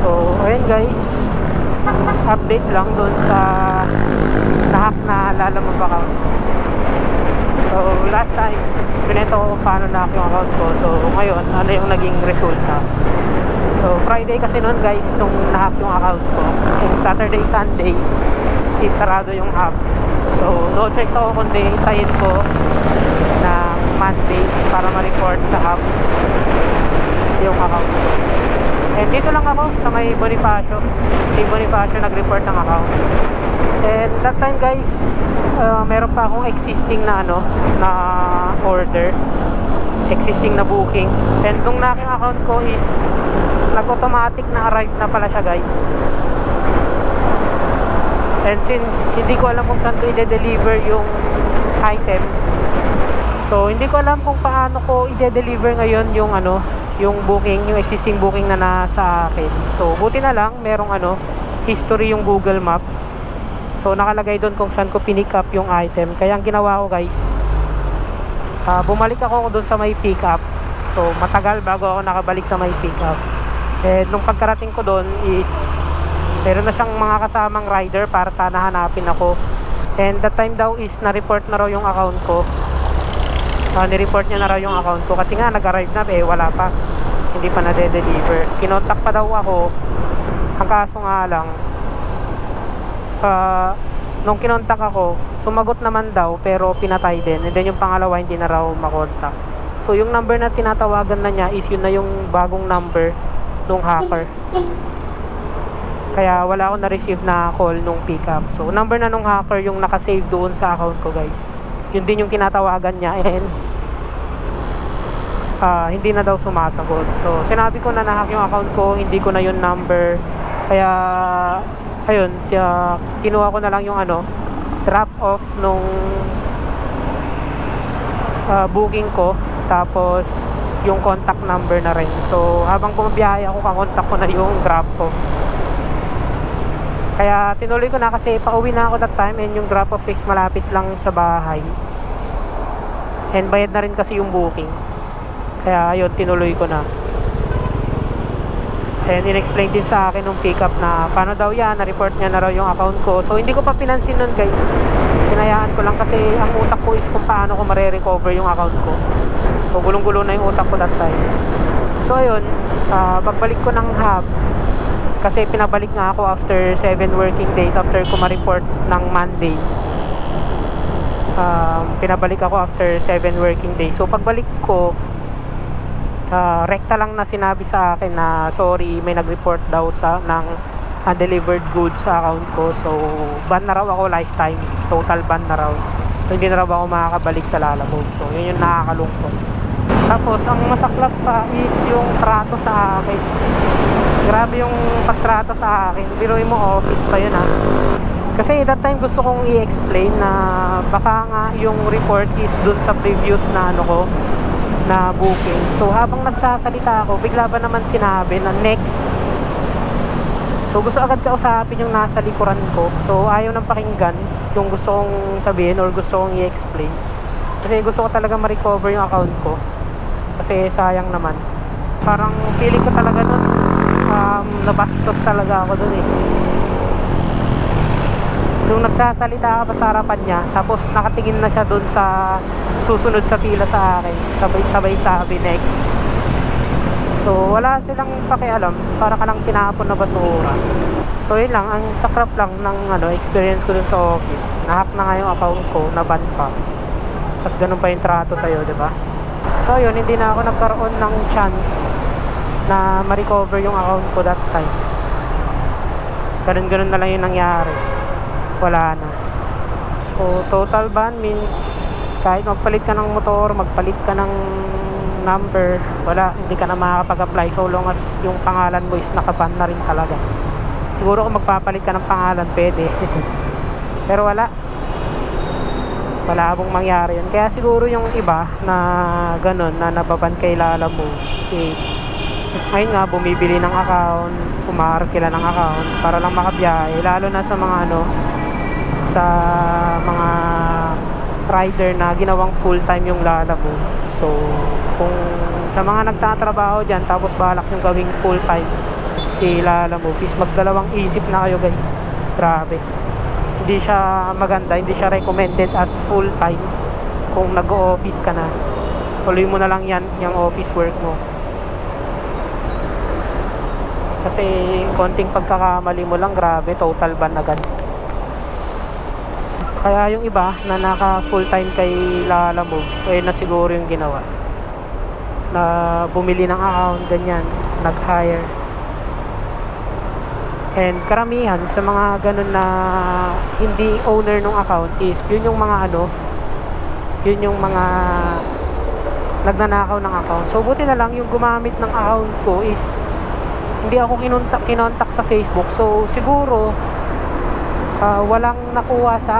So ayun guys, update lang dun sa nahack na Lalamove account. So last time pinento ko kung paano nahack yung account ko. So ngayon ano yung naging resulta. So Friday kasi noon guys nung nahack yung account ko, and Saturday, Sunday is sarado yung app. So no choice ako kundi hintayin ko na Monday para ma-report sa app yung account ko. And dito lang ako sa may Bonifacio. May Bonifacio nag-report ng account. And that time guys, meron pa akong existing na na order, existing na booking. And nung naking account ko is nag-automatic na arrive na pala siya guys. And since hindi ko alam kung saan ko i-deliver yung item, so hindi ko alam kung paano ko i-deliver ngayon yung yung booking, yung existing booking na nasa akin. So buti na lang merong history yung Google Map. So nakalagay doon kung saan ko pinick up yung item. Kaya ang ginawa ko guys, bumalik ako doon sa may pick up. So matagal bago ako nakabalik sa may pick up. And nung pagkarating ko doon is meron na siyang mga kasamang rider para sana hanapin ako. And that time daw is na-report na raw yung account ko. Ni-report niya na raw yung account ko kasi nga nag-arrive na wala pa, hindi pa na-deliver. Kinontak pa daw ako. Ang kaso nga lang, nung kinontak ako, sumagot naman daw pero pinatay din. And then yung pangalawa hindi na raw makontak. So yung number na tinatawagan na niya is yun na yung bagong number nung hacker. Kaya wala akong na-receive na call nung pickup. So number na nung hacker yung nakasave doon sa account ko guys. Yun din yung tinatawagan niya and hindi na daw sumasagot. So sinabi ko na nahack yung account ko, hindi ko na yung number. Kaya ayun, kinuha ko na lang yung drop off nung booking ko, tapos yung contact number na rin. So habang bumabiyahe ako, kakontak ko na yung drop off. Kaya tinuloy ko na kasi pauwi na ako that time and yung drop off is malapit lang sa bahay. And bayad na rin kasi yung booking. Kaya ayun, tinuloy ko na. And in-explain din sa akin nung pick up na paano daw yan, na-report niya na raw yung account ko. So hindi ko pa pinansin nun guys. Hinayaan ko lang kasi ang utak ko is kung paano ko mare-recover yung account ko. So gulong-gulo na yung utak ko that time. So ayun, pagbalik ko ng hub, kasi pinabalik nga ako after 7 working days after ko ma-report ng Monday. Pinabalik ako after 7 working days. So pagbalik ko, rekta lang na sinabi sa akin na sorry, may nag-report daw ng undelivered goods sa account ko. So ban na raw ako lifetime, total ban na raw. So hindi na raw ako makakabalik sa Lalamove. So yun yung nakakalungkot. Tapos ang masaklap pa is yung trato sa akin. Grabe yung pagtrato sa akin. Biruin mo, office pa yun Kasi that time gusto kong i-explain na baka nga yung report is dun sa previous na na booking. So habang nagsasalita ako, bigla ba naman sinabi na next. So gusto agad kausapin yung nasa likuran ko. So ayaw nang pakinggan yung gusto kong sabihin or gusto kong i-explain. Kasi gusto ko talaga ma-recover yung account ko. Kasi sayang naman. Parang feeling ko talaga nun nabastos talaga ako dun Nung nagsasalita ka pa sa harapan niya, tapos nakatingin na siya dun sa susunod sa pila sa akin, sabay-sabay sabi next. So wala silang pakialam, para ka lang tinapon na basura. So yun lang, ang sakrap lang ng experience ko dun sa office. Nahack na nga yung account ko, na-ban pa. Tapos ganun pa yung trato sa'yo, diba? So yun, hindi na ako nagkaroon ng chance na ma-recover yung account ko that time. Ganun na lang yung nangyari. Wala na. So total ban means kahit magpalit ka ng motor, magpalit ka ng number, wala, hindi ka na makakapag-apply so long as yung pangalan mo is nakaban na rin talaga. Siguro kung magpapalit ka ng pangalan pwede. Pero wala akong mangyari yun. Kaya siguro yung iba na ganun, na nababan kay Lalamove is ngayon nga bumibili ng account, umaarkila ng account para lang makabiyahe, lalo na sa mga sa mga rider na ginawang full time yung Lalamove. So kung sa mga nagtatrabaho dyan tapos balak yung gawing full time, si Lalamove is magdalawang isip na kayo guys. Grabe, hindi siya maganda, hindi siya recommended as full time. Kung nag-o-office ka na, tuloy mo na lang yan, yung office work mo, kasi konting pagkakamali mo lang, grabe, total ban agad. Kaya yung iba na naka full time kay Lalamove, na siguro yung ginawa na bumili ng account, ganyan, nag-hire. And karamihan sa mga ganun na hindi owner ng account is yun yung mga yun yung mga nagnanakaw ng account. So buti na lang yung gumamit ng account ko is hindi ako kinontak sa Facebook. So siguro walang nakuha sa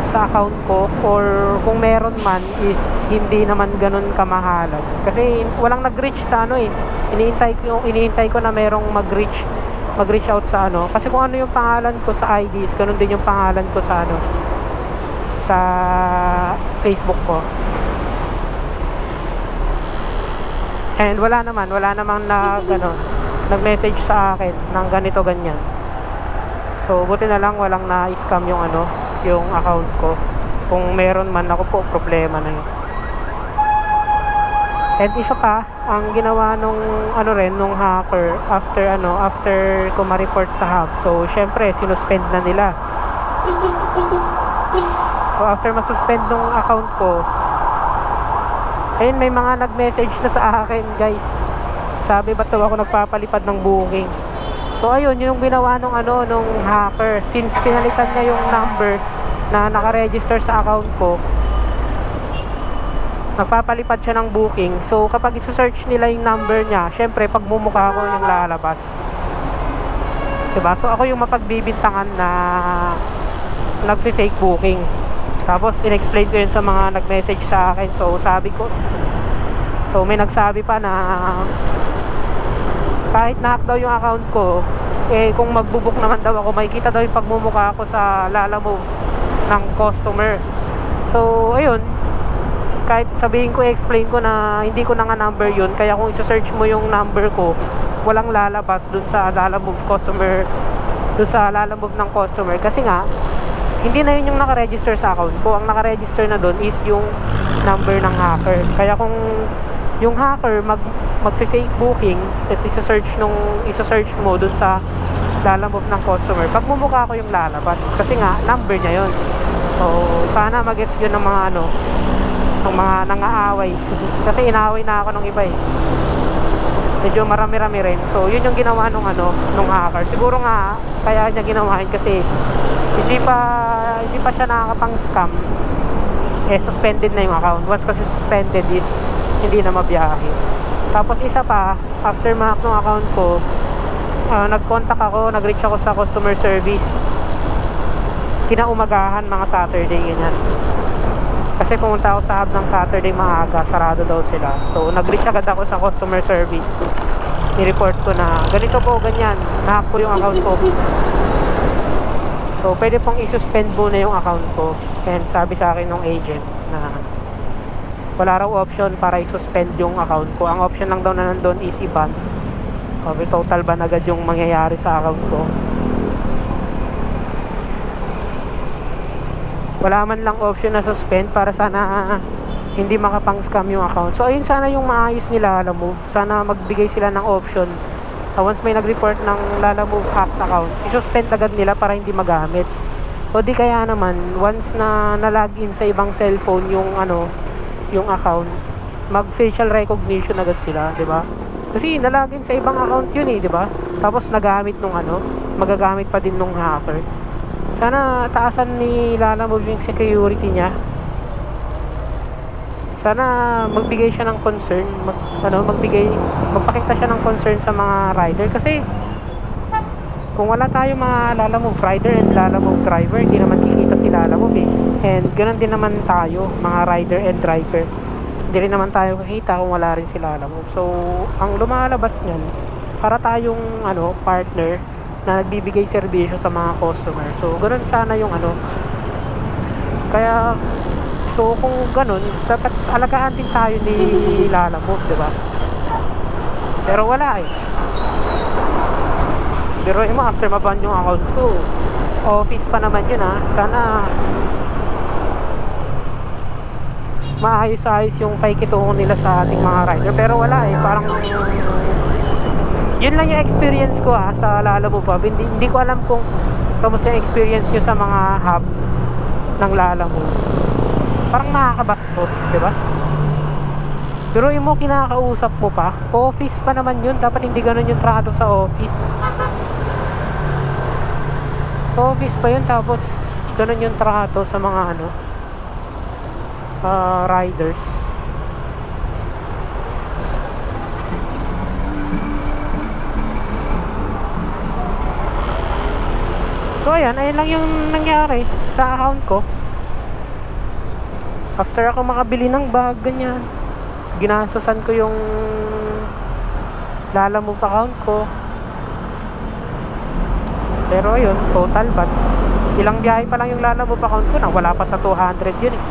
sa account ko, or kung meron man is hindi naman ganun kamahalan, kasi walang nag-reach sa iniintay ko na merong mag-reach out sa kasi kung ano yung pangalan ko sa ID is ganun din yung pangalan ko sa sa Facebook ko. And wala namang nag-message sa akin ng ganito ganyan. So buti na lang walang na-scam yung yung account ko. Kung meron man, ako po, problema na yun. And isa pa, ang ginawa nung nung hacker after ko ma-report sa hub. So syempre sinuspend na nila. So after ma-suspend nung account ko, ayun, may mga nag-message na sa akin guys. Sabi, ba't daw ako nagpapalipad ng booking? So ayun, yung ginawa nung nung hacker, since pinalitan niya yung number na naka-register sa account ko, nagpapalipad siya ng booking. So kapag isa-search nila yung number niya, syempre pagmumukha ko yung lalabas, diba? So ako yung mapagbibintangan na nagfi-fake booking. Tapos in-explain ko yun sa mga nag-message sa akin. So may nagsabi pa na kahit na-hack daw yung account ko, kung magbubuk naman daw ako, makikita daw yung pagmumukha ko sa Lalamove ng customer. So ayun, kahit sabihin ko, explain ko na hindi ko na nga number yun, kaya kung isa-search mo yung number ko, walang lalabas dun sa Lalamove customer, dun sa Lalamove ng customer, kasi nga hindi na yun yung nakaregister sa account ko. Ang nakaregister na dun is yung number ng hacker. Kaya kung yung hacker mag-fake booking at isa-search mo dun sa Lalamove ng customer, pagmumukha ko yung lalabas, kasi nga number niya yun. So sana magets yun ng mga ng mga nang-aaway kasi inaaway na ako ng iba medyo marami-rami rin. So yun yung ginawa nung hacker. Siguro nga kaya niya ginawa yun kasi hindi pa siya nakakapang-scam, suspended na yung account. Once kasi suspended is hindi na mabiyahe. Tapos isa pa, after ma-hack ng account ko, nag-reach ako sa customer service kinaumagahan, mga Saturday, ganyan. Kasi pumunta ako sa hub ng Saturday maaga, sarado daw sila. So nag-reach agad ako sa customer service, ni-report ko na ganito po, ganyan, na-hack po yung account ko. So pwede pong i-suspend muna yung account ko. And sabi sa akin ng agent na wala raw option para i-suspend yung account ko. Ang option lang daw na nandun is i-ban. Okay, total ban agad yung mangyayari sa account ko. Wala man lang option na suspend para sana hindi makapang-scam yung account. So ayun, sana yung maayos nila Lalamove. Sana magbigay sila ng option. Once may nag-report ng Lalamove hacked account, i-suspend agad nila para hindi magamit. O di kaya naman, once na na-login sa ibang cellphone yung account, mag-facial recognition agad sila, 'di ba? Kasi na-login sa ibang account yun 'di ba? Tapos nagamit nung magagamit pa din nung hacker. Sana taasan ni Lalamove yung security niya. Sana magbigay siya ng concern, magpakita siya ng concern sa mga rider, kasi kung wala tayong mga Lalamove rider and Lalamove driver, hindi naman kikita si Lalamove And ganoon din naman tayo, mga rider and driver, hindi rin naman tayo kikita kung wala rin si Lalamove. So ang lumalabas niyan, para tayong partner na nagbibigay serbisyo sa mga customer. So ganoon sana yung kaya so kung ganoon, dapat alagaan din tayo ni Lalamove, 'di ba? Pero wala Pero mo after maban yung account ko, office pa naman yun ha. Sana maayos-ayos yung pakikitungo nila sa ating mga rider. Pero wala eh, parang yun lang yung experience ko ha sa Lalamove Hub. Hindi ko alam kung kamusta yung experience nyo sa mga hub ng Lalamove. Parang nakakabastos, di ba? Pero yung mo kinakausap mo pa, office pa naman yun. Dapat hindi ganun yung trato sa office. Office pa yun, tapos ganun yung trato sa mga riders. So ayan lang yung nangyari sa account ko. After ako makabili ng bag, ganyan, ginastosan ko yung Lalamove account ko. Pero ayun, total ban. Ilang biyahe pa lang yung Lalamove account ko nang wala pa sa 200 yun eh.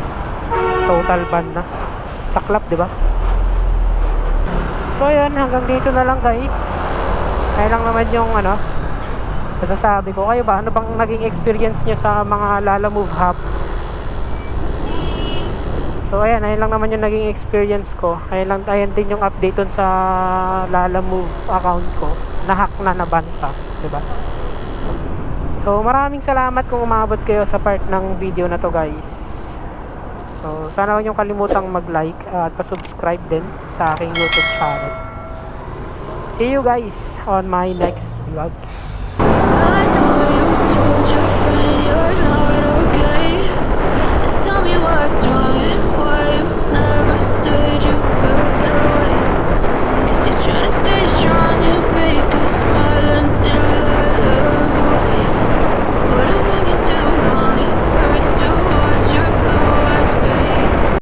Total ban na. Saklap, di ba? So ayun, hanggang dito na lang guys. Kaya lang naman yung masasabi ko. Kayo ba, ano bang naging experience nyo sa mga Lalamove Hub? So ayan lang naman yung naging experience ko. Ayan din yung update dun sa Lalamove account ko. Na-hack na, naban pa, diba? So maraming salamat kung umabot kayo sa part ng video na to guys. So sana huwag niyong kalimutang mag-like at pa-subscribe din sa aking YouTube channel. See you guys on my next vlog. I know you told your friend you're not okay, and tell me what's wrong.